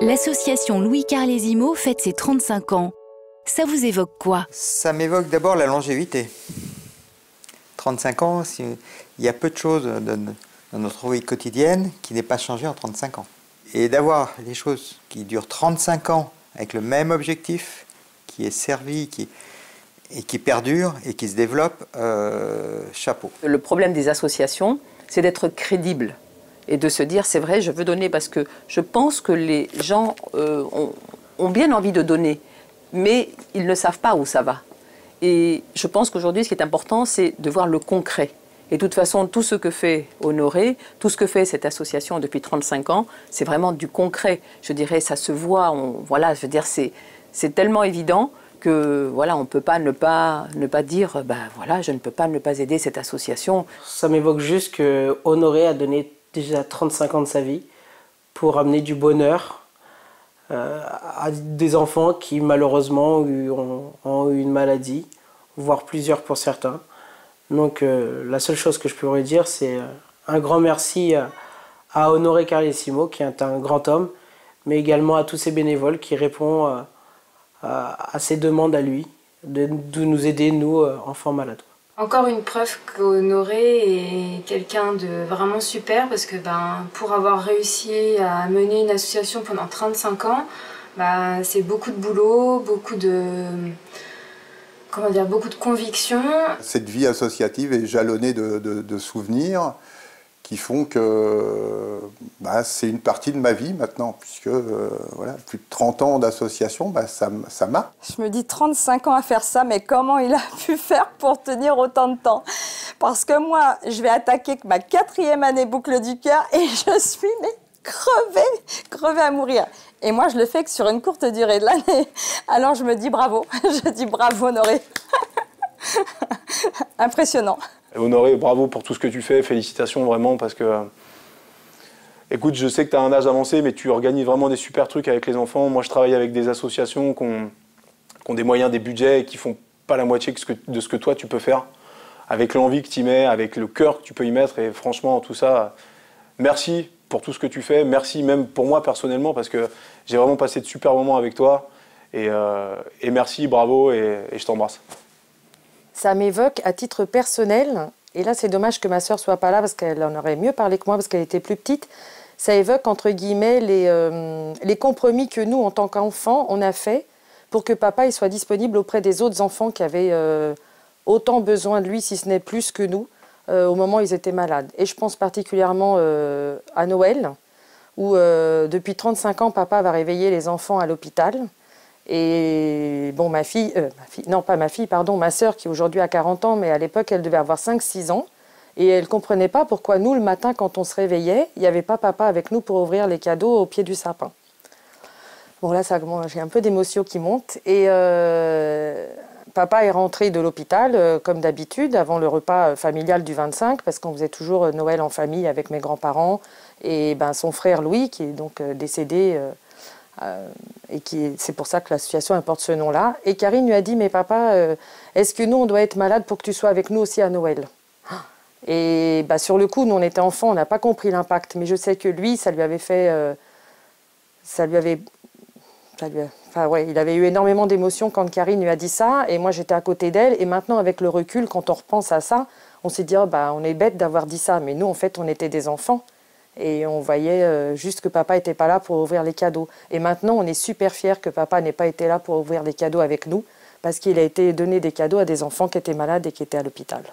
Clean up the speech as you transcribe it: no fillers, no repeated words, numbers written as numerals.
L'association Louis Carlesimo fête ses 35 ans. Ça vous évoque quoi? Ça m'évoque d'abord la longévité. 35 ans, il y a peu de choses dans notre vie quotidienne qui n'aient pas changé en 35 ans. Et d'avoir les choses qui durent 35 ans avec le même objectif, qui est servi, et qui perdure et qui se développe, chapeau. Le problème des associations, c'est d'être crédible et de se dire c'est vrai, je veux donner parce que je pense que les gens ont bien envie de donner, mais ils ne savent pas où ça va. Et je pense qu'aujourd'hui, ce qui est important, c'est de voir le concret. Et de toute façon, tout ce que fait Honoré, tout ce que fait cette association depuis 35 ans, c'est vraiment du concret. Je dirais, ça se voit, voilà, je veux dire, c'est tellement évident que voilà, on ne peut pas ne pas dire ben voilà, je ne peux pas ne pas aider cette association. Ça m'évoque juste que Honoré a donné déjà 35 ans de sa vie pour amener du bonheur à des enfants qui malheureusement ont eu une maladie, voire plusieurs pour certains. Donc la seule chose que je pourrais dire, c'est un grand merci à Honoré Carlesimo, qui est un grand homme, mais également à tous ces bénévoles qui répondent à ses demandes à lui, de nous aider, nous, enfants malades. Encore une preuve qu'Honoré est quelqu'un de vraiment super, parce que pour avoir réussi à mener une association pendant 35 ans, c'est beaucoup de boulot, beaucoup de convictions. Cette vie associative est jalonnée de souvenirs qui font que c'est une partie de ma vie maintenant, puisque voilà, plus de 30 ans d'association, ça marque. Je me dis 35 ans à faire ça, mais comment il a pu faire pour tenir autant de temps? Parce que moi, je vais attaquer ma 4e année boucle du cœur et je suis crevée à mourir. Et moi, je le fais que sur une courte durée de l'année. Alors je me dis bravo, je dis bravo Honoré. Impressionnant. Honoré, bravo pour tout ce que tu fais, félicitations vraiment, parce que, écoute, je sais que tu as un âge avancé, mais tu organises vraiment des super trucs avec les enfants. Moi, je travaille avec des associations qui ont des moyens, des budgets, et qui font pas la moitié de ce que toi, tu peux faire, avec l'envie que tu y mets, avec le cœur que tu peux y mettre, et franchement, tout ça, merci pour tout ce que tu fais, merci même pour moi personnellement, parce que j'ai vraiment passé de super moments avec toi, et merci, bravo, et je t'embrasse. Ça m'évoque à titre personnel, et là c'est dommage que ma sœur soit pas là parce qu'elle en aurait mieux parlé que moi parce qu'elle était plus petite. Ça évoque entre guillemets les compromis que nous en tant qu'enfants on a fait pour que papa il soit disponible auprès des autres enfants qui avaient autant besoin de lui, si ce n'est plus que nous, au moment où ils étaient malades. Et je pense particulièrement à Noël, où depuis 35 ans papa va réveiller les enfants à l'hôpital. Et bon, ma sœur qui aujourd'hui a 40 ans, mais à l'époque elle devait avoir 5-6 ans. Et elle ne comprenait pas pourquoi nous, le matin, quand on se réveillait, il n'y avait pas papa avec nous pour ouvrir les cadeaux au pied du sapin. Bon là, j'ai un peu d'émotion qui monte. Et papa est rentré de l'hôpital, comme d'habitude, avant le repas familial du 25, parce qu'on faisait toujours Noël en famille avec mes grands-parents. Et son frère Louis, qui est donc décédé... et c'est pour ça que l'association porte ce nom-là. Et Karine lui a dit, mais papa, est-ce que nous, on doit être malade pour que tu sois avec nous aussi à Noël? Et sur le coup, nous, on était enfants, on n'a pas compris l'impact. Mais je sais que lui, ça lui avait fait... il avait eu énormément d'émotions quand Karine lui a dit ça. Et moi, j'étais à côté d'elle. Et maintenant, avec le recul, quand on repense à ça, on s'est dit, on est bête d'avoir dit ça. Mais nous, en fait, on était des enfants. Et on voyait juste que papa n'était pas là pour ouvrir les cadeaux. Et maintenant, on est super fiers que papa n'ait pas été là pour ouvrir les cadeaux avec nous, parce qu'il a été donné des cadeaux à des enfants qui étaient malades et qui étaient à l'hôpital.